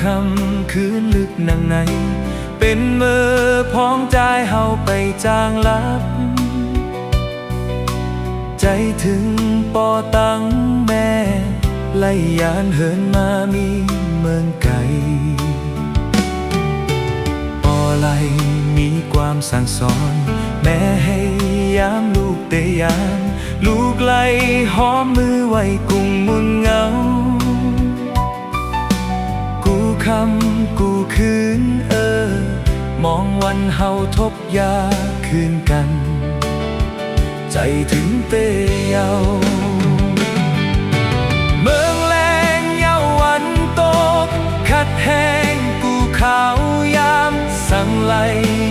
คำคืนลึกนังในเป็นเมื่อพ้องใจเฮาไปจางลับใจถึงปอตังแม่ไล่ยานเหินมามีเมืองไกลปอไลมีความสั่งสอนแม่ให้ยามลูกเตยามลูกไล่หอมมือไว้กุงมุนเงากูคำกูคืนมองวันเฮาทบยาคืนกันใจถึงเตยเยาเมืองแรงเยาวันตกคัดแห้งกูขาวยามสั่งไล่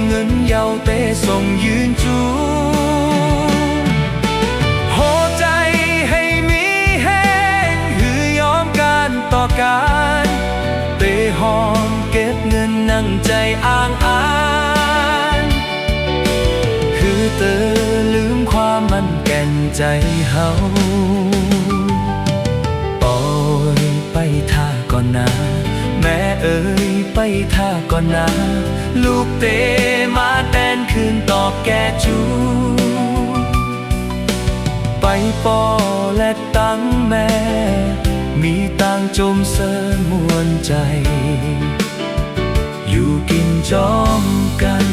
เงินเยาเตส่งยืนจูโหใจให้มีแห้งหือยอมการต่อการเตหอมเก็บเงินนั่งใจอ้างอ้านคือเตอลืมความมันแก่นใจเฮาปล่อยไปท่าก่อนนะแม่เอ๋ยไปท่าก่อนนะลูกเตมาแตนคืนตอบแก่จูไปปอและตั้งแม่มีตังจมเสมวนใจอยู่กินจอมกัน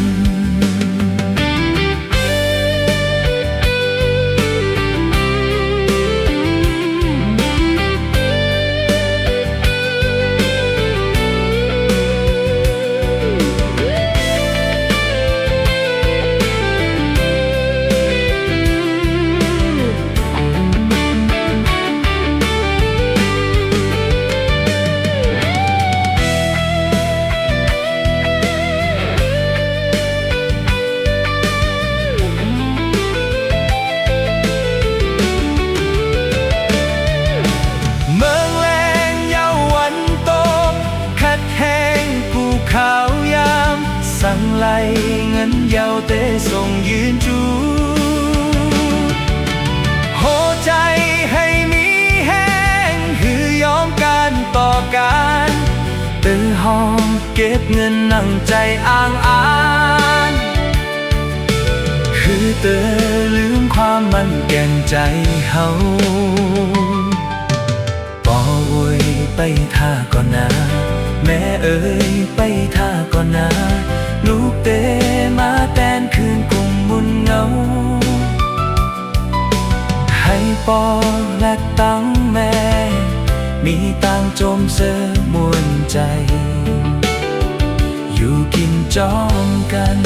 สั่งไล่เงินเยาเตส่งยืนจูโหใจให้มีแห้งคือยอมการต่อการตื่นหอมเก็บเงินนั่งใจอ้างอ้านคือเตอลืมความมันแก่นใจเฮาปอโวยไปท่าก่อนนะแม่เอ๋ยไปท่าก่อนนะลูกเตมาแตนคืนกุมมุนเงาให้ปอและตั้งแม่มีตังจมเสมวนใจอยู่กินจอมกัน